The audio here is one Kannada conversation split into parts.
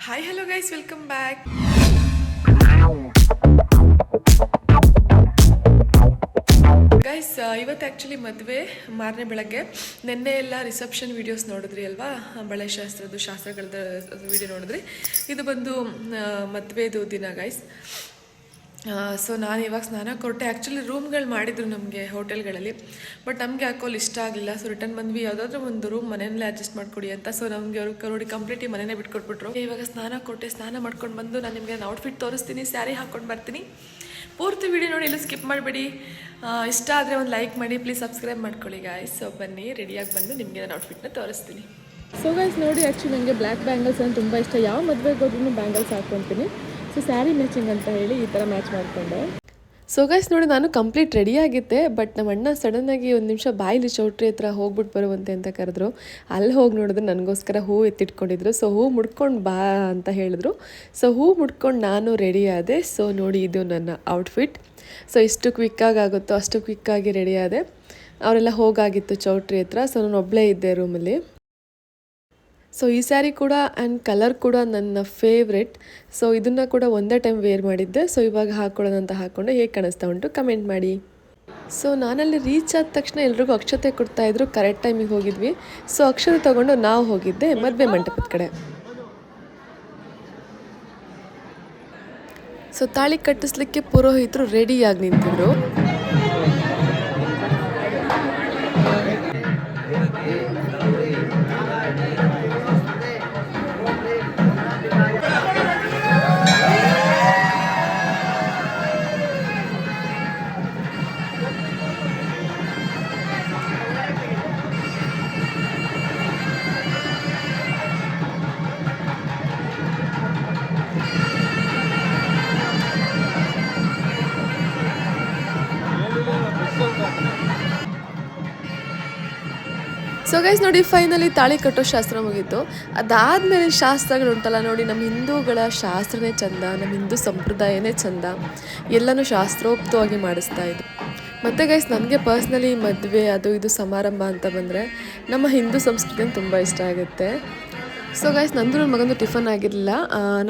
Hi hello guys, welcome back. Guys, ಇವತ್ತು ಆ್ಯಕ್ಚುಲಿ ಮದುವೆ ಮಾರನೇ ಬೆಳಗ್ಗೆ. ನಿನ್ನೆ ಎಲ್ಲ ರಿಸೆಪ್ಷನ್ ವೀಡಿಯೋಸ್ ನೋಡಿದ್ರಿ ಅಲ್ವಾ, ಬಳೆ ಶಾಸ್ತ್ರಗಳದ ವೀಡಿಯೋ ನೋಡಿದ್ರಿ. ಇದು ಬಂದು ಮದುವೆದು ದಿನ ಗೈಸ್. ಸೊ ನಾನು ಇವಾಗ ಸ್ನಾನಕ್ಕೆ ಹೊರಟೆ. ಆ್ಯಕ್ಚುಲಿ ರೂಮ್ಗಳು ಮಾಡಿದ್ರು ನಮಗೆ ಹೋಟೆಲ್ಗಳಲ್ಲಿ, ಬಟ್ ನಮಗೆ ಹಾಕೋಲ್ಲಿ ಇಷ್ಟ ಆಗಲಿಲ್ಲ. ಸೊ ರಿಟರ್ನ್ ಬಂದ್ವಿ. ಯಾವುದಾದ್ರೂ ಒಂದು ರೂಮ್ ಮನೆಯಲ್ಲೇ ಅಡ್ಜಸ್ಟ್ ಮಾಡಿಕೊಡಿ ಅಂತ. ಸೊ ನಮಗೆ ಅವರು ನೋಡಿ ಕಂಪ್ಲೀಟಾಗಿ ಮನೆಯೇ ಬಿಟ್ಕೊಟ್ಬಿಟ್ರು. ಇವಾಗ ಸ್ನಾನ ಮಾಡ್ಕೊಂಡು ಬಂದು ನಾನು ನಿಮಗೆ ಔಟ್ಫಿಟ್ ತೋರಿಸ್ತೀನಿ, ಸ್ಯಾರಿ ಹಾಕ್ಕೊಂಡು ಬರ್ತೀನಿ. ಪೂರ್ತಿ ವಿಡಿಯೋ ನೋಡಿ, ಎಲ್ಲೂ ಸ್ಕಿಪ್ ಮಾಡಬೇಡಿ. ಇಷ್ಟ ಆದರೆ ಒಂದು ಲೈಕ್ ಮಾಡಿ, ಪ್ಲೀಸ್ ಸಬ್ಸ್ಕ್ರೈಬ್ ಮಾಡ್ಕೊಳ್ಳಿ ಗಾಯ್ಸ್. ಸೊ ಬನ್ನಿ, ರೆಡಿಯಾಗಿ ಬಂದು ನಿಮಗೆ ನಾನು ಔಟ್ಫಿಟ್ನ ತೋರಿಸ್ತೀನಿ. ಸೊ ಗೈಸ್ ನೋಡಿ, ಆ್ಯಕ್ಚುಲಿ ನನಗೆ ಬ್ಲ್ಯಾಕ್ ಬ್ಯಾಂಗಲ್ಸ್ ಅಂತ ತುಂಬ ಇಷ್ಟ. ಯಾವ ಮದುವೆಗೆ ಹೋದ್ರೂ ಬ್ಯಾಂಗಲ್ಸ್ ಹಾಕ್ಕೊತೀನಿ. ಸೊ ಸ್ಯಾರಿ ಮ್ಯಾಚಿಂಗ್ ಅಂತ ಹೇಳಿ ಈ ಥರ ಮ್ಯಾಚ್ ಮಾಡಿಕೊಂಡೆ. ಸೊ ಗೈಸ್ ನೋಡಿ, ನಾನು ಕಂಪ್ಲೀಟ್ ರೆಡಿಯಾಗಿದ್ದೆ. ಬಟ್ ನಮ್ಮ ಅಣ್ಣ ಸಡನ್ನಾಗಿ ಒಂದು ನಿಮಿಷ ಬಾಯಿಲಿ ಚೌಟ್ರಿ ಹತ್ರ ಹೋಗ್ಬಿಟ್ಟು ಬರುವಂತೆ ಅಂತ ಕರೆದ್ರು. ಅಲ್ಲಿ ಹೋಗಿ ನೋಡಿದ್ರೆ ನನಗೋಸ್ಕರ ಹೂ ಎತ್ತಿಟ್ಕೊಂಡಿದ್ರು. ಸೊ ಹೂ ಮುಡ್ಕೊಂಡು ಬಾ ಅಂತ ಹೇಳಿದ್ರು. ಸೊ ಹೂ ಮುಡ್ಕೊಂಡು ನಾನು ರೆಡಿ ಆದೆ. ಸೊ ನೋಡಿ, ಇದು ನನ್ನ ಔಟ್ಫಿಟ್. ಸೊ ಎಷ್ಟು ಕ್ವಿಕ್ಕಾಗಿ ಆಗುತ್ತೋ ಅಷ್ಟು ಕ್ವಿಕ್ಕಾಗಿ ರೆಡಿ ಆದೆ. ಅವರೆಲ್ಲ ಹೋಗಾಗಿತ್ತು ಚೌಟ್ರಿ ಹತ್ರ. ಸೊ ನಾನು ಒಬ್ಬಳೇ ಇದ್ದೆ ರೂಮಲ್ಲಿ. ಸೊ ಈ ಸ್ಯಾರಿ ಕೂಡ ಆ್ಯಂಡ್ ಕಲರ್ ಕೂಡ ನನ್ನ ಫೇವ್ರೆಟ್. ಸೊ ಇದನ್ನು ಕೂಡ ಒಂದೇ ಟೈಮ್ ವೇರ್ ಮಾಡಿದ್ದೆ. ಸೊ ಇವಾಗ ಹಾಕ್ಕೊಳ್ಳೋಣ ಅಂತ ಹಾಕ್ಕೊಂಡು ಹೇಗೆ ಕಾಣಿಸ್ತಾ ಉಂಟು ಕಮೆಂಟ್ ಮಾಡಿ. ಸೊ ನಾನಲ್ಲಿ ರೀಚ್ ಆದ ತಕ್ಷಣ ಎಲ್ರಿಗೂ ಅಕ್ಷತೆ ಕೊಡ್ತಾಯಿದ್ರು. ಕರೆಕ್ಟ್ ಟೈಮಿಗೆ ಹೋಗಿದ್ವಿ. ಸೊ ಅಕ್ಷತೆ ತೊಗೊಂಡು ನಾವು ಹೋಗಿದ್ದೆ ಮದುವೆ ಮಂಟಪದ ಕಡೆ. ಸೊ ತಾಳಿ ಕಟ್ಟಿಸ್ಲಿಕ್ಕೆ ಪುರೋಹಿತರು ರೆಡಿಯಾಗಿ ನಿಂತಿದ್ರು. ಸೊ ಗೈಸ್ ನೋಡಿ, ಫೈನಲಿ ತಾಳಿ ಕಟ್ಟೋ ಶಾಸ್ತ್ರ ಮುಗೀತು. ಅದಾದಮೇಲೆ ಶಾಸ್ತ್ರಗಳುಂಟಲ್ಲ ನೋಡಿ, ನಮ್ಮ ಹಿಂದೂಗಳ ಶಾಸ್ತ್ರನೇ ಚಂದ, ನಮ್ಮ ಹಿಂದೂ ಸಂಪ್ರದಾಯನೇ ಚಂದ. ಎಲ್ಲನೂ ಶಾಸ್ತ್ರೋಕ್ತವಾಗಿ ಮಾಡಿಸ್ತಾ ಇದ್ರು. ಮತ್ತು ಗೈಸ್ ನನಗೆ ಪರ್ಸ್ನಲಿ ಮದುವೆ ಅದು ಇದು ಸಮಾರಂಭ ಅಂತ ಬಂದರೆ ನಮ್ಮ ಹಿಂದೂ ಸಂಸ್ಕೃತಿ ತುಂಬ ಇಷ್ಟ ಆಗುತ್ತೆ. ಸೊ ಗೈಸ್, ನಂದು ನನ್ನ ಮಗಂದು ಟಿಫನ್ ಆಗಿರಲಿಲ್ಲ.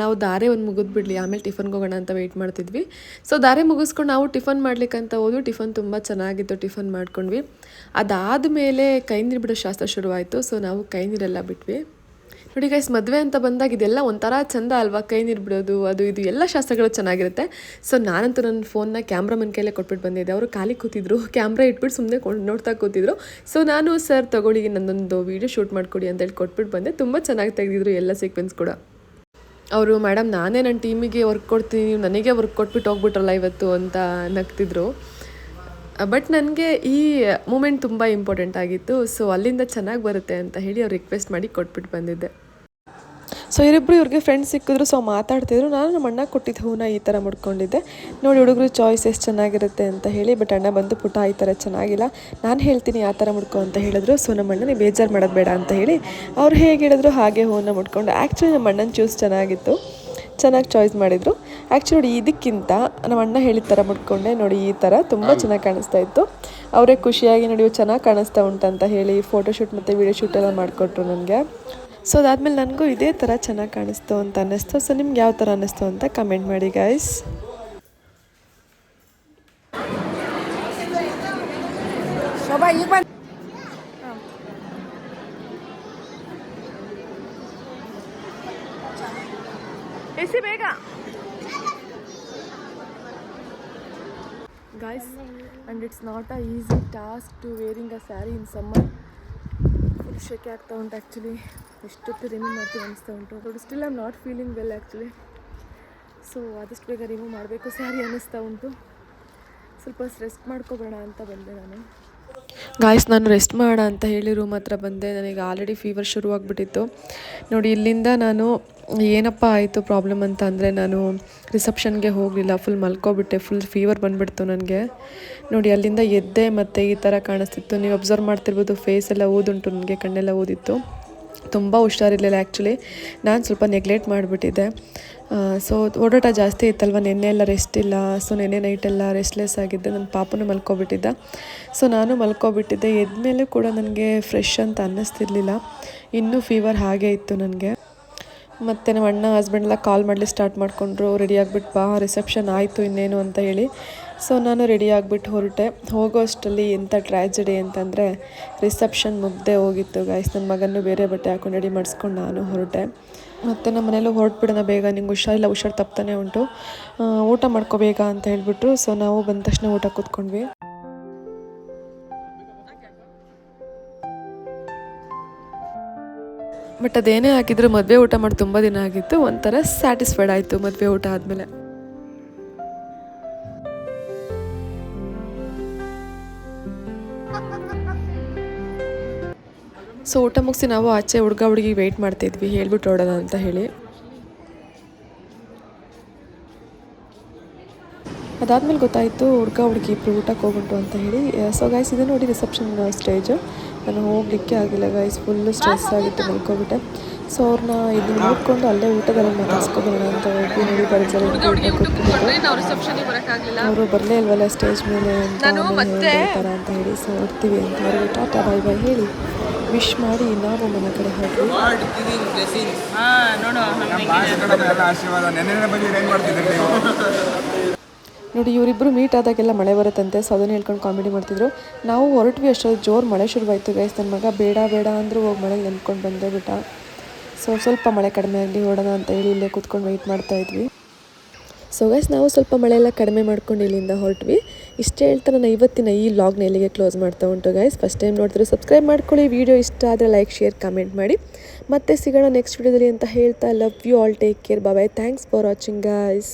ನಾವು ದಾರೆ ಒಂದು ಮುಗಿದ್ಬಿಡ್ಲಿ, ಆಮೇಲೆ ಟಿಫನ್ಗೆ ಹೋಗೋಣ ಅಂತ ವೆಯ್ಟ್ ಮಾಡ್ತಿದ್ವಿ. ಸೊ ದಾರೆ ಮುಗಿಸ್ಕೊಂಡು ನಾವು ಟಿಫನ್ ಮಾಡ್ಲಿಕ್ಕಂತ ಹೋದ್ವಿ. ಟಿಫನ್ ತುಂಬ ಚೆನ್ನಾಗಿತ್ತು. ಟಿಫನ್ ಮಾಡ್ಕೊಂಡ್ವಿ. ಅದಾದಮೇಲೆ ಕೈ ನೀರು ಬಿಡೋ ಶಾಸ್ತ್ರ ಶುರುವಾಯಿತು. ಸೊ ನಾವು ಕೈ ನೀರೆಲ್ಲ ಬಿಟ್ವಿ. ನೋಡಿ ಗೈಸ್, ಮದುವೆ ಅಂತ ಬಂದಾಗ ಇದೆಲ್ಲ ಒಂಥರ ಚಂದ ಅಲ್ವಾ, ಕೈ ನೀರು ಬಿಡೋದು ಅದು ಇದು ಎಲ್ಲ ಶಾಸ್ತ್ರಗಳು ಚೆನ್ನಾಗಿರುತ್ತೆ. ಸೊ ನಾನಂತೂ ನನ್ನ ಫೋನ್ನ ಕ್ಯಾಮ್ರಾಮನ್ ಕೈಲೇ ಕೊಟ್ಬಿಟ್ಟು ಬಂದಿದ್ದೆ. ಅವರು ಖಾಲಿ ಕೂತಿದ್ರು, ಕ್ಯಾಮ್ರಾ ಇಟ್ಬಿಟ್ಟು ಸುಮ್ಮನೆ ನೋಡ್ತಾ ಕೂತಿದ್ರು. ಸೊ ನಾನು ಸರ್ ತಗೊಳ್ಳಿ, ನನ್ನೊಂದು ವೀಡಿಯೋ ಶೂಟ್ ಮಾಡಿಕೊಡಿ ಅಂತೇಳಿ ಕೊಟ್ಬಿಟ್ಟು ಬಂದೆ. ತುಂಬ ಚೆನ್ನಾಗಿ ತೆಗೆದಿದ್ರು ಎಲ್ಲ ಸೀಕ್ವೆನ್ಸ್ ಕೂಡ. ಅವರು ಮೇಡಮ್, ನಾನೇ ನನ್ನ ಟೀಮಿಗೆ ವರ್ಕ್ ಕೊಡ್ತೀನಿ, ನೀವು ನನಗೆ ವರ್ಕ್ ಕೊಟ್ಬಿಟ್ಟು ಹೋಗ್ಬಿಟ್ರಲ್ಲ ಇವತ್ತು ಅಂತ ನಗ್ತಿದ್ರು. ಬಟ್ ನನಗೆ ಈ ಮೂಮೆಂಟ್ ತುಂಬ ಇಂಪಾರ್ಟೆಂಟ್ ಆಗಿತ್ತು. ಸೊ ಅಲ್ಲಿಂದ ಚೆನ್ನಾಗಿ ಬರುತ್ತೆ ಅಂತ ಹೇಳಿ ಅವ್ರು ರಿಕ್ವೆಸ್ಟ್ ಮಾಡಿ ಕೊಟ್ಬಿಟ್ಟು ಬಂದಿದ್ದೆ. ಸೊ ಇವ್ರಿಗೆ ಫ್ರೆಂಡ್ಸ್ ಸಿಕ್ಕಿದ್ರು. ಸೊ ಮಾತಾಡ್ತಿದ್ರು. ನಾನು ನಮ್ಮ ಅಣ್ಣ ಕೊಟ್ಟಿದ್ದ ಹೂನ ಈ ಥರ ಮುಡ್ಕೊಂಡಿದ್ದೆ. ನೋಡಿ ಹುಡುಗರು ಚಾಯ್ಸ್ ಎಷ್ಟು ಚೆನ್ನಾಗಿರುತ್ತೆ ಅಂತ ಹೇಳಿ. ಬಟ್ ಅಣ್ಣ ಬಂದು ಪುಟ ಈ ಥರ ಚೆನ್ನಾಗಿಲ್ಲ, ನಾನು ಹೇಳ್ತೀನಿ ಆ ಥರ ಮುಡ್ಕೊ ಅಂತ ಹೇಳಿದ್ರು. ಸೊ ನಮ್ಮ ಅಣ್ಣ ನೀವು ಬೇಜಾರು ಮಾಡೋದು ಬೇಡ ಅಂತ ಹೇಳಿ ಅವ್ರು ಹೇಗೆ ಹೇಳಿದ್ರು ಹಾಗೆ ಹೂನ ಮುಡ್ಕೊಂಡು. ಆ್ಯಕ್ಚುಲಿ ನಮ್ಮ ಅಣ್ಣನ ಚೂಸ್ ಚೆನ್ನಾಗಿತ್ತು, ಚೆನ್ನಾಗಿ ಚಾಯ್ಸ್ ಮಾಡಿದರು. ಆ್ಯಕ್ಚುಲಿ ನೋಡಿ, ಇದಕ್ಕಿಂತ ನಮ್ಮ ಅಣ್ಣ ಹೇಳಿದ ಥರ ಮುಡ್ಕೊಂಡೆ. ನೋಡಿ ಈ ಥರ ತುಂಬ ಚೆನ್ನಾಗಿ ಕಾಣಿಸ್ತಾ ಇತ್ತು. ಅವರೇ ಖುಷಿಯಾಗಿ ನೋಡಿ ಚೆನ್ನಾಗಿ ಕಾಣಿಸ್ತಾ ಉಂಟಂತ ಹೇಳಿ ಫೋಟೋಶೂಟ್ ಮತ್ತು ವೀಡಿಯೋ ಶೂಟ್ ಎಲ್ಲ ಮಾಡಿಕೊಟ್ರು ನನಗೆ. ಸೊ ಅದಾದಮೇಲೆ ನನಗೂ ಇದೇ ಥರ ಚೆನ್ನಾಗಿ ಕಾಣಿಸ್ತು ಅಂತ ಅನ್ನಿಸ್ತು. ಸೊ ನಿಮ್ಗೆ ಯಾವ ಥರ ಅನ್ನಿಸ್ತು ಅಂತ ಕಮೆಂಟ್ ಮಾಡಿ ಗೈಸ್. ಬೇಗ guys, and it's not a easy task to wearing a sari in summer. Full ಶೆಕೆ ಆಗ್ತಾ ಉಂಟು. ಆ್ಯಕ್ಚುಲಿ ಎಷ್ಟೊತ್ತು ರಿಮೂವ್ ಮಾಡ್ತೀವಿ ಅನಿಸ್ತಾ ಉಂಟು. But still I am not feeling well actually. So ಆದಷ್ಟು ಬೇಗ ರಿಮೂವ್ ಮಾಡಬೇಕು ಸ್ಯಾರಿ ಅನ್ನಿಸ್ತಾ ಉಂಟು. ಸ್ವಲ್ಪ ರೆಸ್ಟ್ ಮಾಡ್ಕೊಬೇಡ ಅಂತ ಬಂದೆ ನಾನು. ಗಾಯ್ಸ್, ನಾನು ರೆಸ್ಟ್ ಮಾಡೋಣ ಅಂತ ಹೇಳಿ ರೂಮ್ ಹತ್ರ ಬಂದೆ. ನನಗೆ ಆಲ್ರೆಡಿ ಫೀವರ್ ಶುರುವಾಗ್ಬಿಟ್ಟಿತ್ತು. ನೋಡಿ ಇಲ್ಲಿಂದ ನಾನು ಏನಪ್ಪ ಆಯಿತು ಪ್ರಾಬ್ಲಮ್ ಅಂತ ಅಂದರೆ, ನಾನು ರಿಸೆಪ್ಷನ್ಗೆ ಹೋಗಲಿಲ್ಲ, ಫುಲ್ ಮಲ್ಕೊಬಿಟ್ಟೆ. ಫುಲ್ ಫೀವರ್ ಬಂದುಬಿಡ್ತು ನನಗೆ. ನೋಡಿ ಅಲ್ಲಿಂದ ಎದ್ದೆ ಮತ್ತು ಈ ಥರ ಕಾಣಿಸ್ತಿತ್ತು. ನೀವು ಅಬ್ಸರ್ವ್ ಮಾಡ್ತಿರ್ಬೋದು, ಫೇಸ್ ಎಲ್ಲ ಊದುಂಟು, ನನಗೆ ಕಣ್ಣೆಲ್ಲ ಊದಿತ್ತು. ತುಂಬ ಹುಷಾರಿರಲಿಲ್ಲ ಆ್ಯಕ್ಚುಲಿ. ನಾನು ಸ್ವಲ್ಪ ನೆಗ್ಲೆಕ್ಟ್ ಮಾಡಿಬಿಟ್ಟಿದ್ದೆ. ಸೊ ಓಡಾಟ ಜಾಸ್ತಿ ಇತ್ತಲ್ವ, ನೆನ್ನೆ ಎಲ್ಲ ರೆಸ್ಟ್ ಇಲ್ಲ. ಸೊ ನೆನ್ನೆ ನೈಟೆಲ್ಲ ರೆಸ್ಟ್ಲೆಸ್ ಆಗಿದ್ದೆ. ನನ್ನ ಪಾಪನೂ ಮಲ್ಕೊಬಿಟ್ಟಿದ್ದ. ಸೊ ನಾನು ಮಲ್ಕೊಬಿಟ್ಟಿದ್ದೆ. ಎದ್ಮೇಲೆ ಕೂಡ ನನಗೆ ಫ್ರೆಶ್ ಅಂತ ಅನ್ನಿಸ್ತಿರ್ಲಿಲ್ಲ. ಇನ್ನೂ ಫೀವರ್ ಹಾಗೇ ಇತ್ತು ನನಗೆ. ಮತ್ತು ನಮ್ಮ ಅಣ್ಣ ಹಸ್ಬೆಂಡೆಲ್ಲ ಕಾಲ್ ಮಾಡಲಿ ಸ್ಟಾರ್ಟ್ ಮಾಡಿಕೊಂಡ್ರು, ರೆಡಿ ಆಗಿಬಿಟ್ಟು ಬಾ ರಿಸೆಪ್ಷನ್ ಆಯಿತು ಇನ್ನೇನು ಅಂತ ಹೇಳಿ. ಸೊ ನಾನು ರೆಡಿ ಆಗಿಬಿಟ್ಟು ಹೊರಟೆ. ಹೋಗೋ ಅಷ್ಟರಲ್ಲಿ ಎಂಥ ಟ್ರ್ಯಾಜಡಿ ಅಂತಂದರೆ ರಿಸೆಪ್ಷನ್ ಮುಗ್ದೇ ಹೋಗಿತ್ತು ಗೈಸ್. ನನ್ನ ಮಗನೂ ಬೇರೆ ಬಟ್ಟೆ ಹಾಕೊಂಡು ರೆಡಿ ಮಾಡಿಸ್ಕೊಂಡು ನಾನು ಹೊರಟೆ. ಮತ್ತು ನಮ್ಮ ಮನೇಲೂ ಹೊರಟ್ಬಿಡೋಣ ಬೇಗ, ನಿಂಗೆ ಹುಷಾರಿಲ್ಲ, ಹುಷಾರು ತಪ್ತಾನೆ ಉಂಟು, ಊಟ ಮಾಡ್ಕೋಬೇಕ ಅಂತ ಹೇಳಿಬಿಟ್ರು. ಸೊ ನಾವು ಬಂದ ತಕ್ಷಣ ಊಟ ಕೂತ್ಕೊಂಡ್ವಿ. ಬಟ್ ಅದೇನೇ ಆಗಿದ್ರು ಮದುವೆ ಊಟ ಮಾಡಿ ತುಂಬ ದಿನ ಆಗಿತ್ತು, ಒಂಥರ ಸ್ಯಾಟಿಸ್ಫೈಡ್ ಆಯಿತು ಮದುವೆ ಊಟ ಆದಮೇಲೆ. ಸೊ ಊಟ ಮುಗಿಸಿ ನಾವು ಆಚೆ ಹುಡುಗಿ ವೆಯ್ಟ್ ಮಾಡ್ತಿದ್ವಿ, ಹೇಳ್ಬಿಟ್ಟು ಹೊಡೋಣ ಅಂತ ಹೇಳಿ. ಅದಾದಮೇಲೆ ಗೊತ್ತಾಯಿತು ಹುಡುಗಿ ಇಬ್ಬರು ಊಟಕ್ಕೆ ಹೋಗ್ಬಿಟ್ಟು ಅಂತ ಹೇಳಿ. ಸೊ ಗೈಸ್ ಇದು ನೋಡಿ ರಿಸೆಪ್ಷನ್ ಸ್ಟೇಜು. ನಾನು ಹೋಗಲಿಕ್ಕೆ ಆಗಿಲ್ಲ ಗೈಸ್, ಫುಲ್ಲು ಸ್ಟ್ರೆಸ್ ಆಗಿತ್ತು, ಮಲ್ಕೊಬಿಟ್ಟೆ. ಸೊ ಅವ್ರನ್ನ ಇದನ್ನು ನೋಡಿಕೊಂಡು ಅಲ್ಲೇ ಊಟದಲ್ಲಿ ಮಾತಾಡ್ಸ್ಕೊಬೋಣ ಅಂತ ಹೋಗಿ ನೋಡಿ ಬರ್ತಾರೆ. ಅವರು ಬರಲೇ ಇಲ್ವಲ್ಲ ಸ್ಟೇಜ್ ಮೇಲೆ ಅಂತ ಹೇಳ್ತಾರ ಅಂತ ಹೇಳಿ. ಸೊ ಹೊಡ್ತೀವಿ ಅಂತ ಅವ್ರಿಗೆ ಟಾಟಾ ಬಾಯ್ ಬಾಯ್ ಹೇಳಿ ವಿಶ್ ಮಾಡಿ ನಾವು ಮನೆ ಕಡೆ ಹೋದ್ವಿ. ನೋಡಿ ಇವರಿಬ್ಬರು ಮೀಟ್ ಆದಾಗೆಲ್ಲ ಮಳೆ ಬರುತ್ತಂತೆ, ಸೊ ಅದನ್ನು ಹೇಳ್ಕೊಂಡು ಕಾಮಿಡಿ ಮಾಡ್ತಿದ್ರು. ನಾವು ಹೊರಟ್ವಿ ಅಷ್ಟೊಂದು ಜೋರು ಮಳೆ ಶುರುವಾಯಿತು ಗೈಸ್. ನನ್ನ ಮಗ ಬೇಡ ಬೇಡ ಅಂದರೂ ಹೋಗಿ ಮಳೆಗೆ ನೆನ್ಕೊಂಡು ಬಂದೇ ಬಿಟ್ಟ. ಸೊ ಸ್ವಲ್ಪ ಮಳೆ ಕಡಿಮೆ ಆಗಲಿ ಹೊಡೋಣ ಅಂತ ಹೇಳಿ ಇಲ್ಲೇ ಕೂತ್ಕೊಂಡು ವೆಯ್ಟ್ ಮಾಡ್ತಾಯಿದ್ವಿ. ಸೊ ಗೈಸ್ ನಾವು ಸ್ವಲ್ಪ ಮಳೆಯೆಲ್ಲ ಕಡಿಮೆ ಮಾಡ್ಕೊಂಡು ಇಲ್ಲಿಂದ ಹೊರಟ್ವಿ. ಇಷ್ಟೇ ಹೇಳ್ತಾ ನಾನು ಇವತ್ತಿನ ಈ ವ್ಲಾಗ್ನ ಇಲ್ಲಿಗೆ ಕ್ಲೋಸ್ ಮಾಡ್ತಾ ಉಂಟು ಗೈಸ್. ಫಸ್ಟ್ ಟೈಮ್ ನೋಡಿದ್ರೆ ಸಬ್ಸ್ಕ್ರೈಬ್ ಮಾಡ್ಕೊಳ್ಳಿ, ವಿಡಿಯೋ ಇಷ್ಟ ಆದರೆ ಲೈಕ್ ಶೇರ್ ಕಮೆಂಟ್ ಮಾಡಿ. ಮತ್ತೆ ಸಿಗೋಣ ನೆಕ್ಸ್ಟ್ ವಿಡಿಯೋದಲ್ಲಿ ಅಂತ ಹೇಳ್ತಾ love you all, take care, bye, thanks for watching guys.